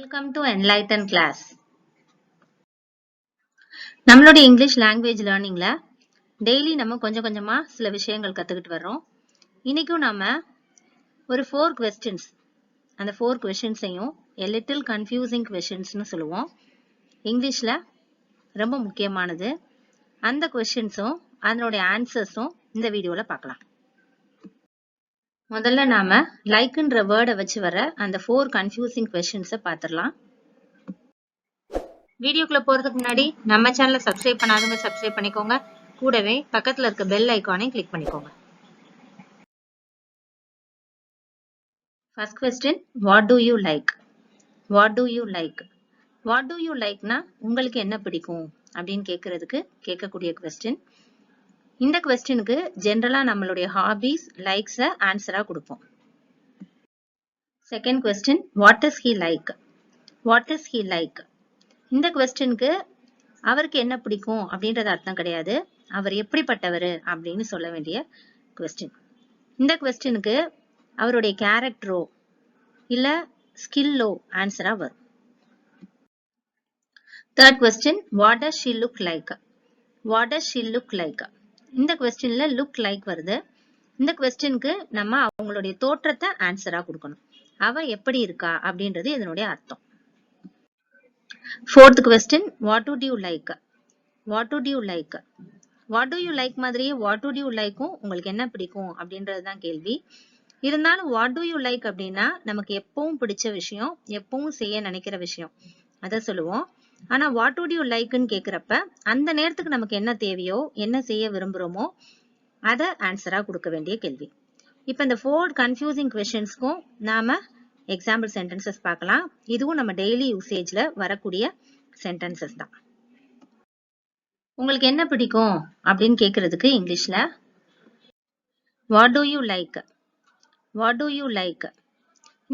Welcome to Enlighten class. நம்மளுடைய English language லேர்னிங்ல daily நம்ம கொஞ்சம் கொஞ்சமா சில விஷயங்கள் கத்துக்கிட்டு வர்றோம். இன்னைக்கும் நாம ஒரு 4 questions, அந்த 4 questionsையும் a little confusing questionsனு சொல்லுவோம். இங்கிலீஷ்ல ரொம்ப முக்கியமானது. அந்த questionsம் அதனுடைய ஆன்சர்ஸும் இந்த வீடியோல பார்க்கலாம். முதல்ல நாம லைக்ன்ற வேர்டை வச்சு வர அந்த 4 confusing questionsஐ பார்த்திடலாம். வீடியோக்குள்ள போறதுக்கு முன்னாடி நம்ம சேனலை சப்ஸ்கிரைப் பண்ணாதவங்க சப்ஸ்கிரைப் பண்ணிக்கோங்க. கூடவே பக்கத்துல இருக்க பெல் ஐகானையும் கிளிக் பண்ணிக்கோங்க. First question, what do you like? What do you like? What do you likeனா உங்களுக்கு என்ன பிடிக்கும் அப்படின்னு கேட்கக்கூடிய क्वेश्चन. இந்த क्वेश्चनக்கு ஜெனரலா நம்மளுடைய ஹாபிஸ், லைக்ஸ ஆன்சரா கொடுப்போம். Second question, what does he like? What does he like? இந்த क्वेश्चनக்கு அவருக்கு என்ன பிடிக்கும் அப்படின்றது அர்த்தம் கிடையாது. அவர் எப்படிப்பட்டவர் அப்படின்னு சொல்ல வேண்டிய क्वेश्चन. இந்த क्वेश्चनக்கு அவருடைய கேரக்டரோ இல்ல ஸ்கில்லோ ஆன்சரா வரும். Third question, what does she look like? What does she look like? இந்த क्वेश्चनல look like வருது. இந்த क्वेश्चनக்கு நம்ம அவங்களுடைய தோற்றத்தை ஆன்சரா கொடுக்கணும். அவ எப்படி இருக்கா அப்படின்றது இதனுடைய அர்த்தம். Fourth question, what would you like? What would you like? What do you like மாதிரியே what would you likeம் உங்களுக்கு என்ன பிடிக்கும் அப்படின்றது தான் கேள்வி. இருந்தாலும் what do you like அப்படின்னா நமக்கு எப்பவும் பிடிச்ச விஷயம், எப்பவும் செய்ய நினைக்கிற விஷயம் அத சொல்லுவோம். ஆனா what would you likeன்னு கேக்குறப்ப அந்த நேரத்துக்கு நமக்கு என்ன தேவையோ, என்ன செய்ய விரும்புறோமோ அத ஆன்சரா கொடுக்க வேண்டிய கேள்வி. இப்ப இந்த 4 confusing questionsக்கும் நாம எக்ஸாம்பிள் சென்டென்சஸ் பார்க்கலாம். இதுவும் நம்ம டெய்லி யூசேஜ்ல வரக்கூடிய சென்டென்சஸ் தான். உங்களுக்கு என்ன பிடிக்கும் அப்படின்னு கேக்குறதுக்கு இங்கிலீஷ்ல what do you like? What do you like?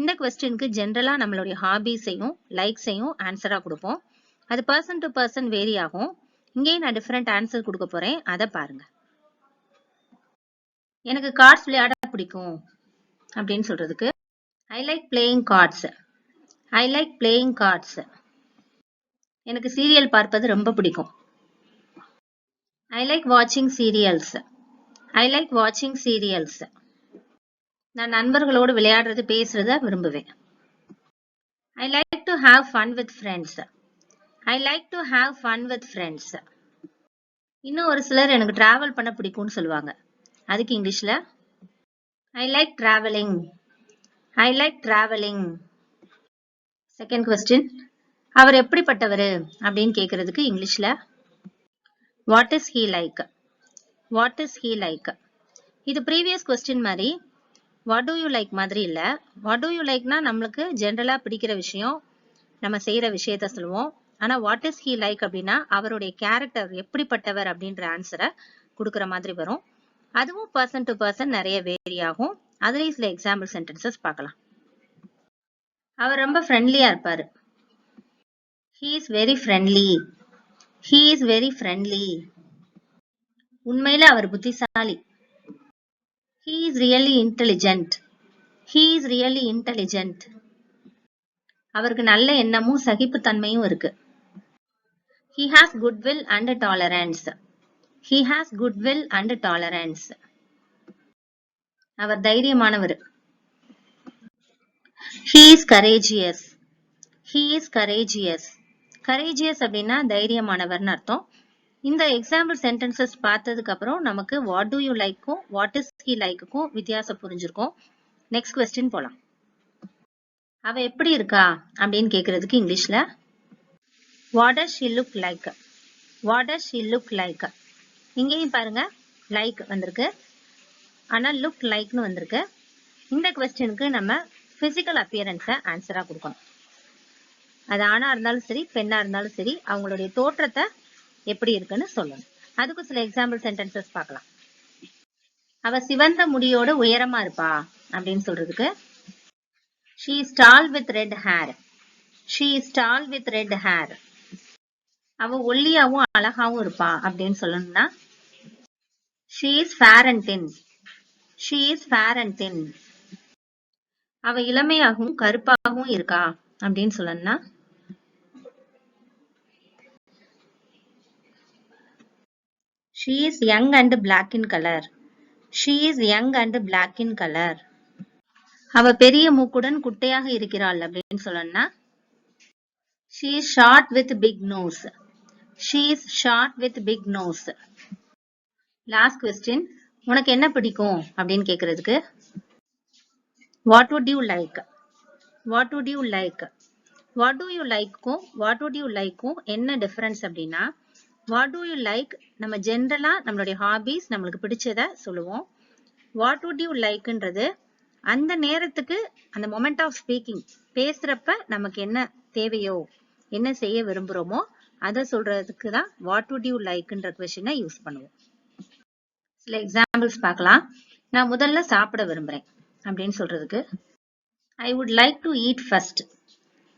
இந்த क्वेश्चनக்கு ஜெனரலா நம்மளுடைய ஹாபிஸையும் லைக்ஸையும் ஆன்சரா கொடுப்போம். அது பர்சன் டு பர்சன் வேரி ஆகும். இங்கேயும் நான் டிஃபரெண்ட் ஆன்சர் கொடுக்க போறேன், அதை பாருங்க. எனக்கு கார்ட்ஸ் விளையாட பிடிக்கும் அப்படின்னு சொல்றதுக்கு I like playing cards. I like playing cards. எனக்கு சீரியல் பார்ப்பது ரொம்ப பிடிக்கும். I like watching serials. I like watching serials. நான் நண்பர்களோடு விளையாடுறது, பேசுறத விரும்புவேன். I like to have fun with friends. I like to have fun with friends. இன்னும் ஒரு சிலர் எனக்கு டிராவல் பண்ண பிடிக்கும்னு சொல்லுவாங்க. அதுக்கு இங்கிலீஷ்ல I like traveling. I like traveling. Second question, அவர் எப்படிப்பட்டவர் அப்படின்னு கேக்குறதுக்கு இங்கிலீஷ்ல what is he like? What is he like? இது previous question மாதிரி what do you like மாதிரி இல்ல. what do you likeனா நம்மளுக்கு ஜெனரலா பிடிக்கிற விஷயம், நம்ம செய்யற விஷயத்த சொல்லுவோம். ஆனா what is he like அப்படின்னா அவருடைய கேரக்டர் எப்படிப்பட்டவர் அப்படின்ற ஆன்சரை கொடுக்கிற மாதிரி வரும். அதுவும் பர்சன் டு பர்சன் நிறைய வேரி ஆகும். அதுலயும் சில எக்ஸாம்பிள் சென்டென்சஸ் பார்க்கலாம். அவர் ரொம்ப ஃப்ரெண்ட்லியா இருப்பாரு. He is very friendly. He is very friendly. உண்மையில அவர் புத்திசாலி. He is really intelligent. He is really intelligent. அவருக்கு நல்ல எண்ணமும் சகிப்புத்தன்மையும் இருக்கு. He has goodwill and tolerance. He has goodwill and tolerance. Our தைரியமானவர். He is courageous. He is courageous. courageous அப்படின்னா தைரியமானவர்னு அர்த்தம். இந்த example sentences பார்த்ததுக்கு அப்புறம் நமக்கு what do you likeக்கும் what is he likeக்கும் வித்தியாசம் புரிஞ்சிருக்கும். நெக்ஸ்ட் क्वेश्चन போலாம். அவ எப்படி இருக்கா அப்படின்னு கேக்குறதுக்கு இங்கிலீஷ்ல what does she look like? What does she look like? இங்கேயும் பாருங்க like வந்திருக்கு, ஆனா look likeனு வந்திருக்கு. இந்த क्वेश्चनக்கு நம்ம பிசிக்கல் அப்பியரன்ஸை ஆன்சரா கொடுக்கணும். அது ஆணா இருந்தாலும் சரி, பெண்ணா இருந்தாலும் சரி, அவங்களுடைய தோற்றத்தை எப்படி இருக்குன்னு சொல்லணும். அதுக்கு சில எக்ஸாம்பிள் சென்டென்சஸ் பார்க்கலாம். அவ சிவந்த முடியோட உயரமா இருப்பா அப்படின்னு சொல்றதுக்கு she is tall with red hair. She is tall with red hair. அவ ஒல்லியாவும் அழகாவும் இருப்பா அப்படின்னு சொல்லணும்னா she is fair and thin. She is fair and thin. அவ இளமையாகவும் கருப்பாகவும் இருக்கா அப்படின்னு சொல்லணும்னா she is young and black in color. She is young and black in color. அவ பெரிய மூக்குடன் குட்டையாக இருக்கிறாள் அப்படின்னு சொல்லணும்னா she is short with big nose. She is short with big nose. Last question, உனக்கு என்ன பிடிக்கும் அப்படின்னு கேக்குறதுக்கு what would you like? What would you like? What do you like-க்கும் what would you like-க்கும் என்ன டிஃபரன்ஸ் அப்படின்னா what do you like நம்ம ஜென்ரலா நம்மளுடைய ஹாபிஸ் நம்மளுக்கு பிடிச்சத சொல்லுவோம். what would you like-ன்றது அந்த நேரத்துக்கு அந்த மொமெண்ட் ஆஃப் ஸ்பீக்கிங் பேசுறப்ப நமக்கு என்ன தேவையோ என்ன செய்ய விரும்புறோமோ அதை சொல்றதுக்கு தான் what would you like-ன்ற கொஸ்டினை யூஸ் பண்ணுவோம். சில எக்ஸாம்பிள்ஸ் பார்க்கலாம். நான் முதல்ல சாப்பிட விரும்புறேன் அப்படின்னு சொல்றதுக்கு I would like to eat first.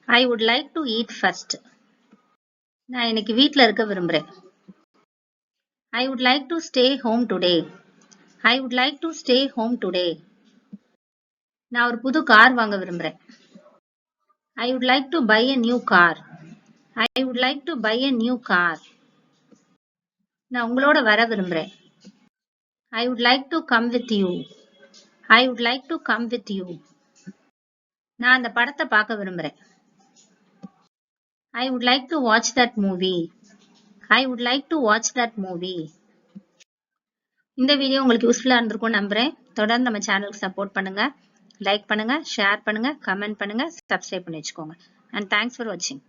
I would like to eat first. நான் இன்னைக்கு வீட்ல இருக்க விரும்புறேன். I would like to stay home today. I would like to stay home today. நான் ஒரு புது கார் வாங்க விரும்புறேன். I would like to buy a new car. I would like to buy a new car. நான் உங்களோட வர விரும்புறேன். I would like to come with you. I would like to come with you. நான் அந்த படத்தை பார்க்க விரும்புறேன். I would like to watch that movie. I would like to watch that movie. இந்த வீடியோ உங்களுக்கு யூஸ்ஃபுல்லா இருந்திருக்கும் நம்புறேன். தொடர்ந்து நம்ம சேனலுக்கு சப்போர்ட் பண்ணுங்க, லைக் பண்ணுங்க, ஷேர் பண்ணுங்க, கமெண்ட் பண்ணுங்க, சப்ஸ்கிரைப் பண்ணி வச்சுக்கோங்க. And thanks for watching.